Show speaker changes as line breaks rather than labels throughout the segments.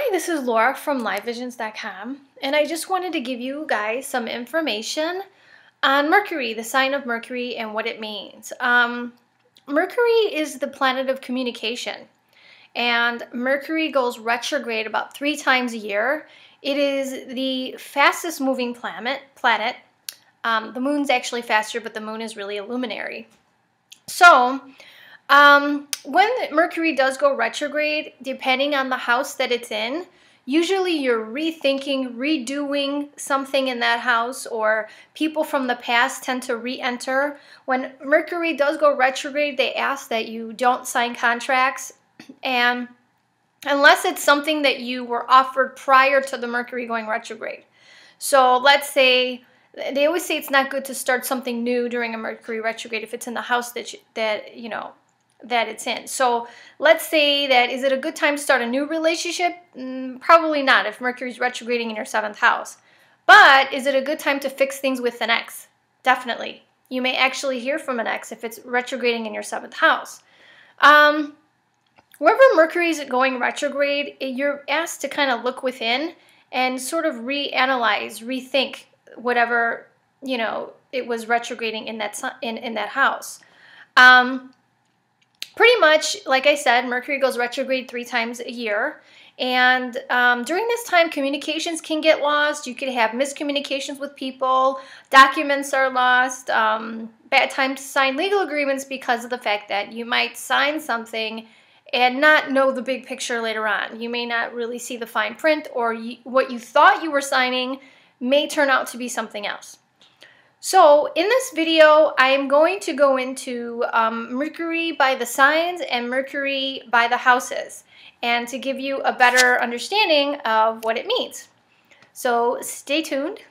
Hi, this is Laura from LiveVisions.com, and I just wanted to give you guys some information on Mercury, the sign of Mercury, and what it means. Mercury is the planet of communication, and Mercury goes retrograde about 3 times a year. It is the fastest moving planet. The moon's actually faster, but the moon is really a luminary. So, when Mercury does go retrograde, depending on the house that it's in, usually you're rethinking, redoing something in that house, or people from the past tend to re-enter. When Mercury does go retrograde, they ask that you don't sign contracts, and unless it's something that you were offered prior to the Mercury going retrograde. So let's say, they always say it's not good to start something new during a Mercury retrograde if it's in the house that it's in. So let's say that, is it a good time to start a new relationship? Probably not if Mercury's retrograding in your 7th house. But is it a good time to fix things with an ex? Definitely. You may actually hear from an ex if it's retrograding in your 7th house. Wherever Mercury is going retrograde, you're asked to kind of look within and sort of reanalyze, rethink whatever, it was retrograding in that house. Pretty much, like I said, Mercury goes retrograde 3 times a year. And during this time, communications can get lost. You could have miscommunications with people. Documents are lost. Bad time to sign legal agreements because of the fact that you might sign something and not know the big picture later on. You may not really see the fine print, or what you thought you were signing may turn out to be something else. So in this video, I am going to go into Mercury by the signs and Mercury by the houses, and to give you a better understanding of what it means. So stay tuned.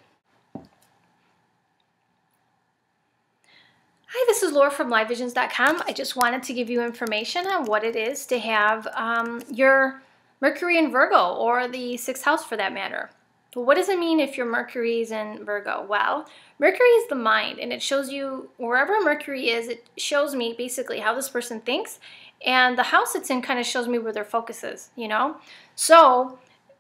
Hi, this is Laura from LiveVisions.com. I just wanted to give you information on what it is to have your Mercury in Virgo, or the 6th house for that matter. Well, what does it mean if your Mercury is in Virgo? Well, Mercury is the mind, and it shows you, wherever Mercury is, it shows me basically how this person thinks, and the house it's in kind of shows me where their focus is, So,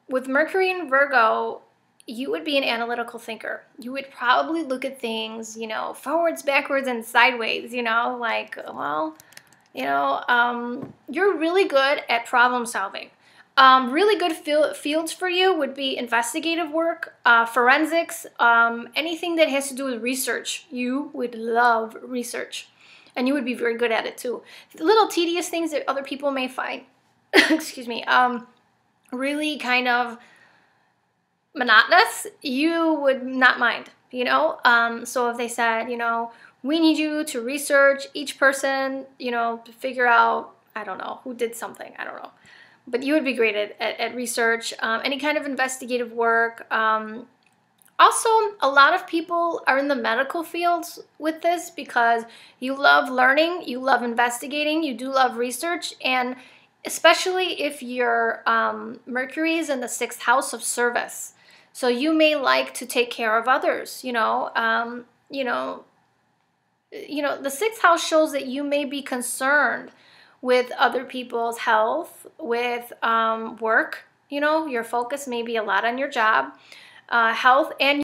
with Mercury in Virgo, you would be an analytical thinker. You would probably look at things, forwards, backwards, and sideways, you're really good at problem solving. Really good fields for you would be investigative work, forensics, anything that has to do with research. You would love research, and you would be very good at it too. Little tedious things that other people may find, excuse me, really kind of monotonous, you would not mind, So if they said, we need you to research each person, to figure out, I don't know, who did something, I don't know. But you would be great at research, any kind of investigative work. Also, a lot of people are in the medical fields with this because you love learning, you love investigating, you do love research, and especially if your Mercury is in the 6th house of service. So you may like to take care of others, the 6th house shows that you may be concerned with other people's health, with work, your focus may be a lot on your job, health, and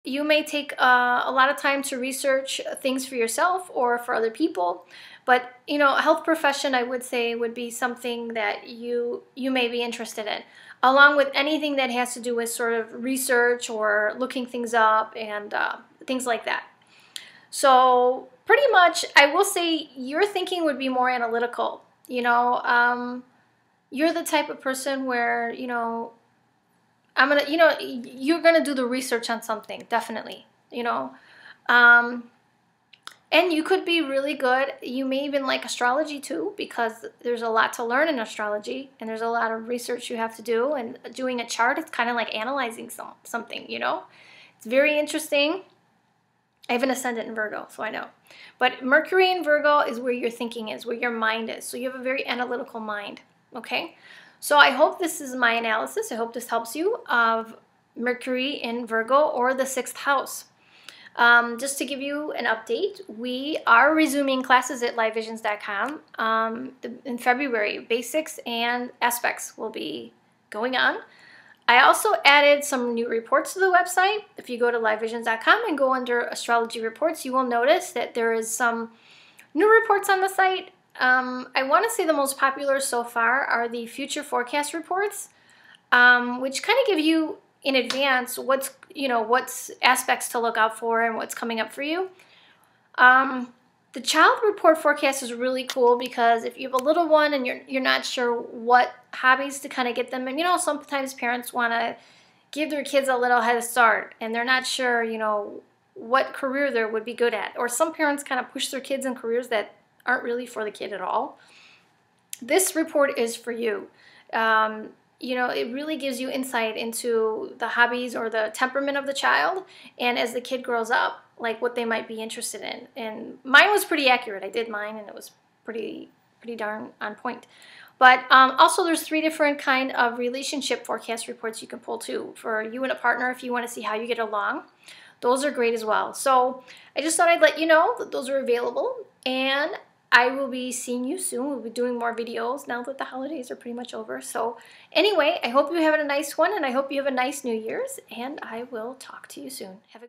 you may take a lot of time to research things for yourself or for other people. But, a health profession, I would say, would be something that you may be interested in, along with anything that has to do with sort of research or looking things up and things like that. So pretty much, I will say your thinking would be more analytical. You're the type of person where, you're gonna do the research on something, definitely, and you could be really good. You may even like astrology too, because there's a lot to learn in astrology, and there's a lot of research you have to do, and doing a chart, it's kind of like analyzing something, It's very interesting. I have an ascendant in Virgo, so I know. But Mercury in Virgo is where your thinking is, where your mind is. So you have a very analytical mind, okay? So I hope this is my analysis. I hope this helps you of Mercury in Virgo or the 6th house. Just to give you an update, we are resuming classes at LIVEVISIONZ.com in February. Basics and aspects will be going on. I also added some new reports to the website. If you go to LIVEVISIONZ.com and go under astrology reports, you will notice that there is some new reports on the site. I want to say the most popular so far are the future forecast reports, which kind of give you in advance what's aspects to look out for and what's coming up for you. The child report forecast is really cool because if you have a little one and you're not sure what hobbies to kind of get them, and sometimes parents want to give their kids a little head start and they're not sure what career they would be good at, or some parents kind of push their kids in careers that aren't really for the kid at all. This report is for you. It really gives you insight into the hobbies or the temperament of the child, and as the kid grows up, like what they might be interested in. And mine was pretty accurate. I did mine, and it was pretty darn on point. But also, there's 3 different kind of relationship forecast reports you can pull too, for you and a partner if you want to see how you get along. Those are great as well. So I just thought I'd let you know that those are available, and I will be seeing you soon. We'll be doing more videos now that the holidays are pretty much over. So anyway, I hope you have a nice one, and I hope you have a nice New Year's, and I will talk to you soon. Have a